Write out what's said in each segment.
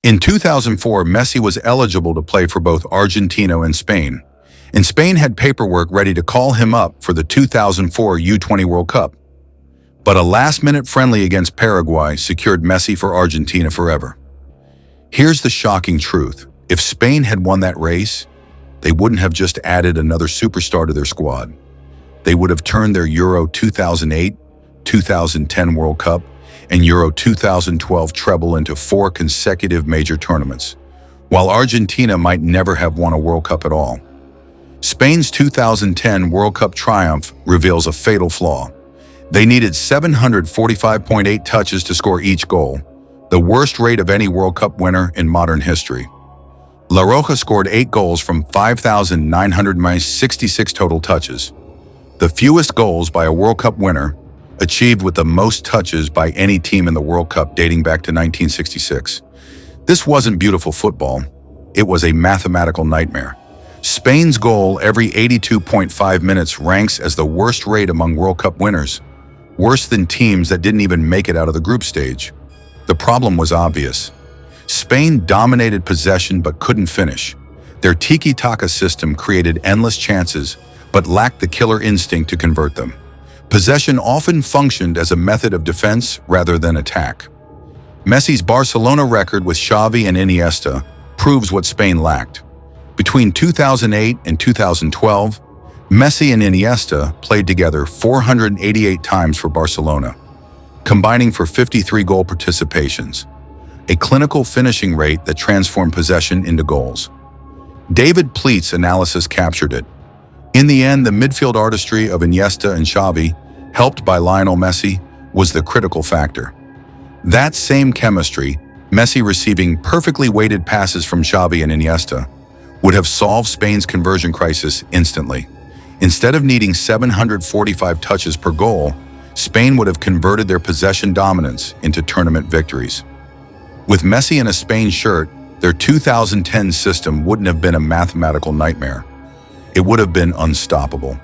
In 2004, Messi was eligible to play for both Argentina and Spain, and Spain had paperwork ready to call him up for the 2004 U20 World Cup. But a last-minute friendly against Paraguay secured Messi for Argentina forever. Here's the shocking truth. If Spain had won that race, they wouldn't have just added another superstar to their squad. They would have turned their Euro 2008, 2010 World Cup, and Euro 2012 treble into 4 consecutive major tournaments, while Argentina might never have won a World Cup at all. Spain's 2010 World Cup triumph reveals a fatal flaw. They needed 745.8 touches to score each goal, the worst rate of any World Cup winner in modern history. La Roja scored 8 goals from 5,966 total touches, the fewest goals by a World Cup winner, achieved with the most touches by any team in the World Cup dating back to 1966. This wasn't beautiful football, it was a mathematical nightmare. Spain's goal every 82.5 minutes ranks as the worst rate among World Cup winners, worse than teams that didn't even make it out of the group stage. The problem was obvious. Spain dominated possession but couldn't finish. Their tiki-taka system created endless chances but lacked the killer instinct to convert them. Possession often functioned as a method of defense rather than attack. Messi's Barcelona record with Xavi and Iniesta proves what Spain lacked. Between 2008 and 2012, Messi and Iniesta played together 488 times for Barcelona, combining for 53 goal participations, a clinical finishing rate that transformed possession into goals. David Pleat's analysis captured it. In the end, the midfield artistry of Iniesta and Xavi, helped by Lionel Messi, was the critical factor. That same chemistry, Messi receiving perfectly weighted passes from Xavi and Iniesta, would have solved Spain's conversion crisis instantly. Instead of needing 745 touches per goal, Spain would have converted their possession dominance into tournament victories. With Messi in a Spain shirt, their 2010 system wouldn't have been a mathematical nightmare. It would have been unstoppable.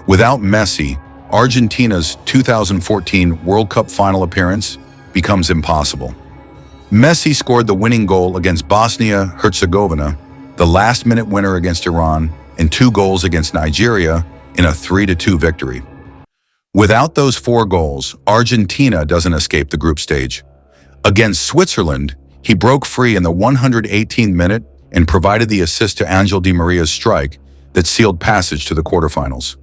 Without Messi, Argentina's 2014 World Cup final appearance becomes impossible. Messi scored the winning goal against Bosnia-Herzegovina, the last-minute winner against Iran, and 2 goals against Nigeria in a 3-2 victory. Without those 4 goals, Argentina doesn't escape the group stage. Against Switzerland, he broke free in the 118th minute and provided the assist to Angel Di Maria's strike that sealed passage to the quarterfinals.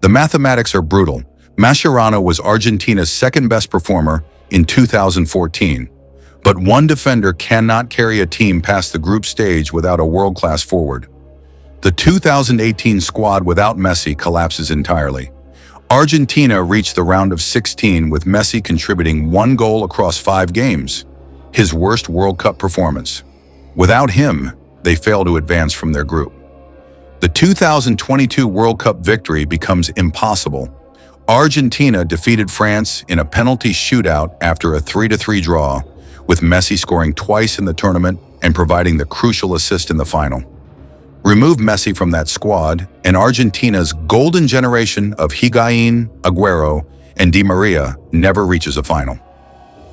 The mathematics are brutal. Mascherano was Argentina's second-best performer in 2014, but one defender cannot carry a team past the group stage without a world-class forward. The 2018 squad without Messi collapses entirely. Argentina reached the round of 16 with Messi contributing 1 goal across 5 games, his worst World Cup performance. Without him, they fail to advance from their group. The 2022 World Cup victory becomes impossible. Argentina defeated France in a penalty shootout after a 3-3 draw, with Messi scoring twice in the tournament and providing the crucial assist in the final. Remove Messi from that squad, and Argentina's golden generation of Higuaín, Agüero, and Di Maria never reaches a final.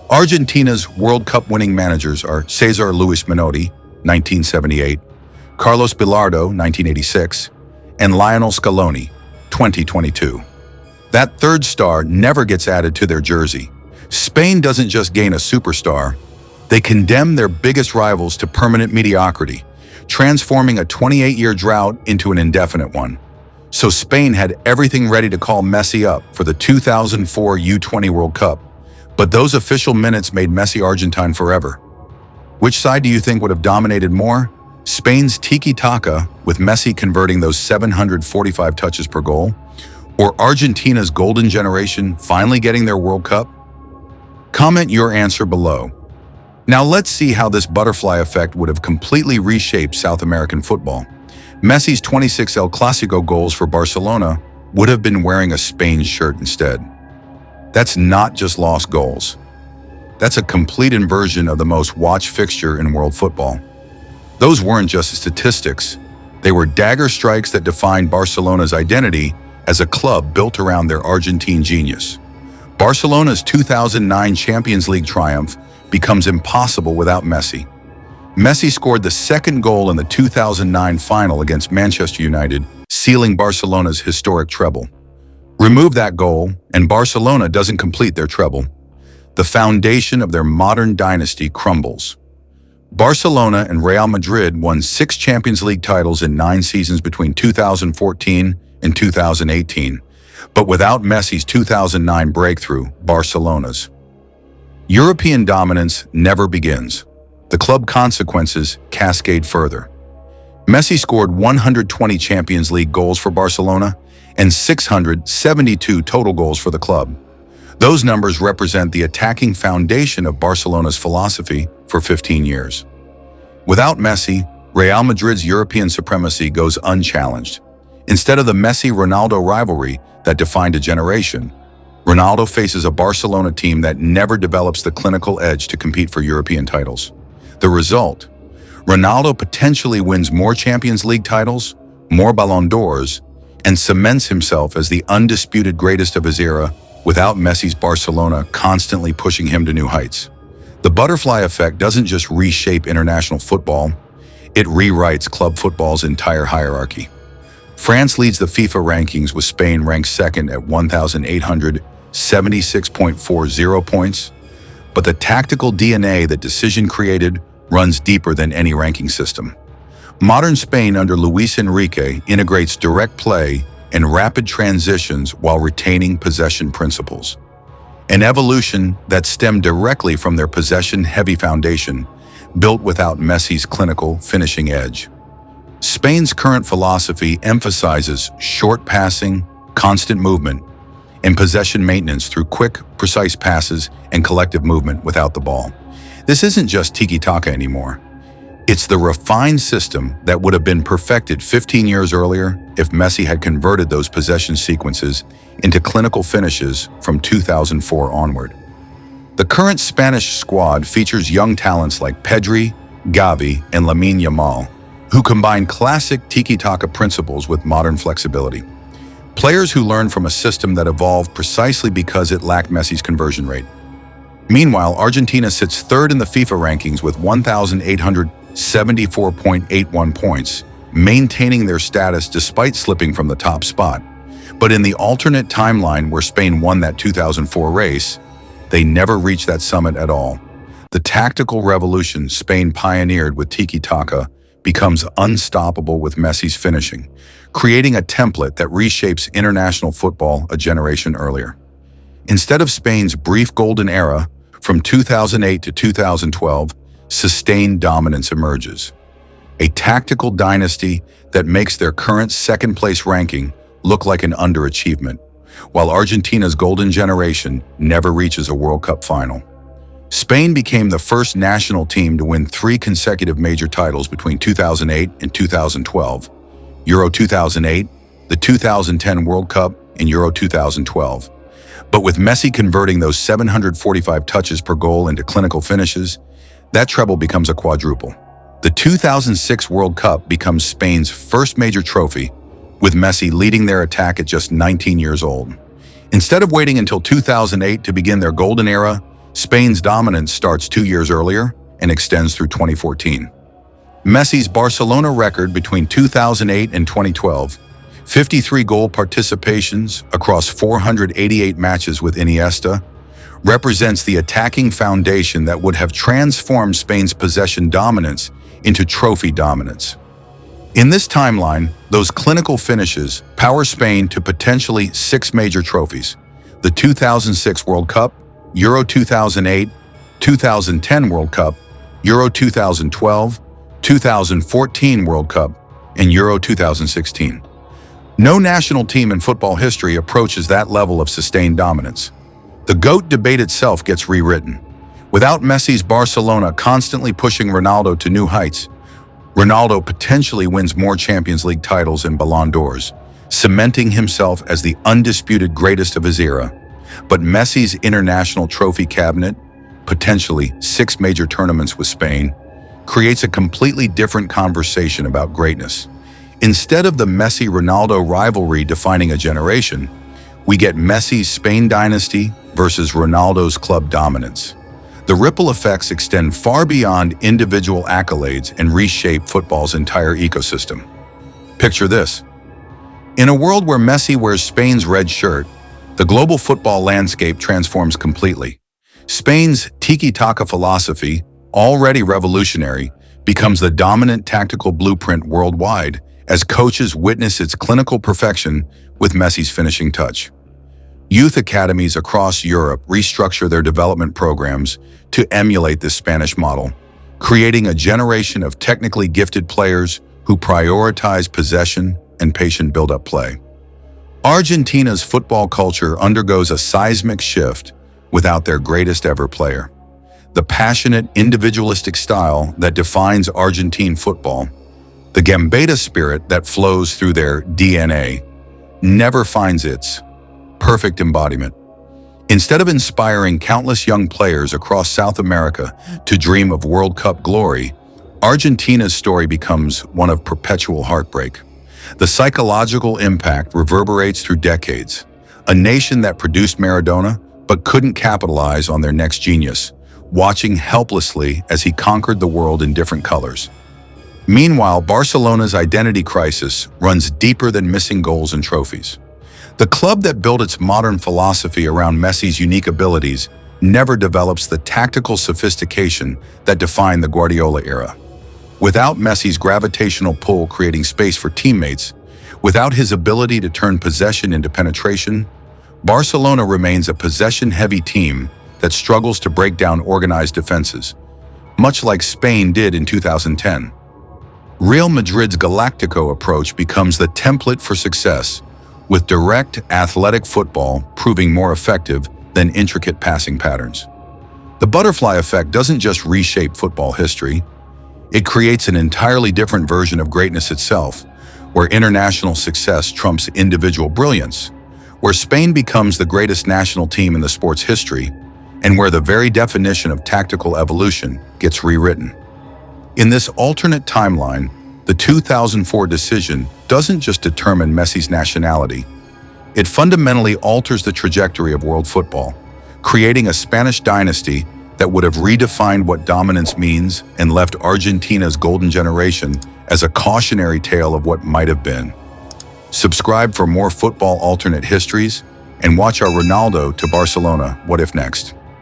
Argentina's World Cup winning managers are Cesar Luis Menotti, 1978, Carlos Bilardo, 1986, and Lionel Scaloni, 2022. That third star never gets added to their jersey. Spain doesn't just gain a superstar, they condemn their biggest rivals to permanent mediocrity, transforming a 28-year drought into an indefinite one. So Spain had everything ready to call Messi up for the 2004 U20 World Cup, but those official minutes made Messi Argentine forever. Which side do you think would have dominated more? Spain's tiki-taka, with Messi converting those 745 touches per goal, or Argentina's golden generation finally getting their World Cup? Comment your answer below. Now let's see how this butterfly effect would have completely reshaped South American football. Messi's 26 El Clasico goals for Barcelona would have been wearing a Spain shirt instead. That's not just lost goals. That's a complete inversion of the most watched fixture in world football. Those weren't just statistics. They were dagger strikes that defined Barcelona's identity as a club built around their Argentine genius. Barcelona's 2009 Champions League triumph becomes impossible without Messi. Messi scored the second goal in the 2009 final against Manchester United, sealing Barcelona's historic treble. Remove that goal, and Barcelona doesn't complete their treble. The foundation of their modern dynasty crumbles. Barcelona and Real Madrid won 6 Champions League titles in 9 seasons between 2014 and 2018, but without Messi's 2009 breakthrough, Barcelona's. European dominance never begins. The club consequences cascade further. Messi scored 120 Champions League goals for Barcelona and 672 total goals for the club. Those numbers represent the attacking foundation of Barcelona's philosophy for 15 years. Without Messi, Real Madrid's European supremacy goes unchallenged. Instead of the Messi-Ronaldo rivalry that defined a generation, Ronaldo faces a Barcelona team that never develops the clinical edge to compete for European titles. The result? Ronaldo potentially wins more Champions League titles, more Ballon d'Ors, and cements himself as the undisputed greatest of his era without Messi's Barcelona constantly pushing him to new heights. The butterfly effect doesn't just reshape international football, it rewrites club football's entire hierarchy. France leads the FIFA rankings with Spain ranked second at 1,876.40 points, but the tactical DNA that decision created runs deeper than any ranking system. Modern Spain under Luis Enrique integrates direct play and rapid transitions while retaining possession principles. An evolution that stemmed directly from their possession-heavy foundation, built without Messi's clinical finishing edge. Spain's current philosophy emphasizes short passing, constant movement, and possession maintenance through quick, precise passes and collective movement without the ball. This isn't just tiki-taka anymore. It's the refined system that would have been perfected 15 years earlier if Messi had converted those possession sequences into clinical finishes from 2004 onward. The current Spanish squad features young talents like Pedri, Gavi, and Lamine Yamal, who combine classic tiki-taka principles with modern flexibility. Players who learn from a system that evolved precisely because it lacked Messi's conversion rate. Meanwhile, Argentina sits third in the FIFA rankings with 1,874.81 points, maintaining their status despite slipping from the top spot. But in the alternate timeline where Spain won that 2004 race, they never reached that summit at all. The tactical revolution Spain pioneered with tiki-taka becomes unstoppable with Messi's finishing, creating a template that reshapes international football a generation earlier. Instead of Spain's brief golden era, from 2008 to 2012, sustained dominance emerges. A tactical dynasty that makes their current second-place ranking look like an underachievement, while Argentina's golden generation never reaches a World Cup final. Spain became the first national team to win 3 consecutive major titles between 2008 and 2012, Euro 2008, the 2010 World Cup, and Euro 2012. But with Messi converting those 745 touches per goal into clinical finishes, that treble becomes a quadruple. The 2006 World Cup becomes Spain's first major trophy, with Messi leading their attack at just 19 years old. Instead of waiting until 2008 to begin their golden era, Spain's dominance starts 2 years earlier and extends through 2014. Messi's Barcelona record between 2008 and 2012, 53 goal participations across 488 matches with Iniesta, represents the attacking foundation that would have transformed Spain's possession dominance into trophy dominance. In this timeline, those clinical finishes power Spain to potentially 6 major trophies: the 2006 World Cup, Euro 2008, 2010 World Cup, Euro 2012, 2014 World Cup, and Euro 2016. No national team in football history approaches that level of sustained dominance. The GOAT debate itself gets rewritten. Without Messi's Barcelona constantly pushing Ronaldo to new heights, Ronaldo potentially wins more Champions League titles and Ballon d'Ors, cementing himself as the undisputed greatest of his era. But Messi's international trophy cabinet, potentially 6 major tournaments with Spain, creates a completely different conversation about greatness. Instead of the Messi-Ronaldo rivalry defining a generation, we get Messi's Spain dynasty versus Ronaldo's club dominance. The ripple effects extend far beyond individual accolades and reshape football's entire ecosystem. Picture this. In a world where Messi wears Spain's red shirt, the global football landscape transforms completely. Spain's tiki-taka philosophy, already revolutionary, becomes the dominant tactical blueprint worldwide as coaches witness its clinical perfection with Messi's finishing touch. Youth academies across Europe restructure their development programs to emulate this Spanish model, creating a generation of technically gifted players who prioritize possession and patient build-up play. Argentina's football culture undergoes a seismic shift without their greatest ever player. The passionate, individualistic style that defines Argentine football, the Gambetta spirit that flows through their DNA, never finds its perfect embodiment. Instead of inspiring countless young players across South America to dream of World Cup glory, Argentina's story becomes one of perpetual heartbreak. The psychological impact reverberates through decades. A nation that produced Maradona but couldn't capitalize on their next genius, watching helplessly as he conquered the world in different colors. Meanwhile, Barcelona's identity crisis runs deeper than missing goals and trophies. The club that built its modern philosophy around Messi's unique abilities never develops the tactical sophistication that defined the Guardiola era. Without Messi's gravitational pull creating space for teammates, without his ability to turn possession into penetration, Barcelona remains a possession-heavy team that struggles to break down organized defenses, much like Spain did in 2010. Real Madrid's Galactico approach becomes the template for success, with direct, athletic football proving more effective than intricate passing patterns. The butterfly effect doesn't just reshape football history, it creates an entirely different version of greatness itself, where international success trumps individual brilliance, where Spain becomes the greatest national team in the sport's history, and where the very definition of tactical evolution gets rewritten. In this alternate timeline, the 2004 decision doesn't just determine Messi's nationality, it fundamentally alters the trajectory of world football, creating a Spanish dynasty that would have redefined what dominance means and left Argentina's golden generation as a cautionary tale of what might have been. Subscribe for more football alternate histories and watch our Ronaldo to Barcelona What If Next.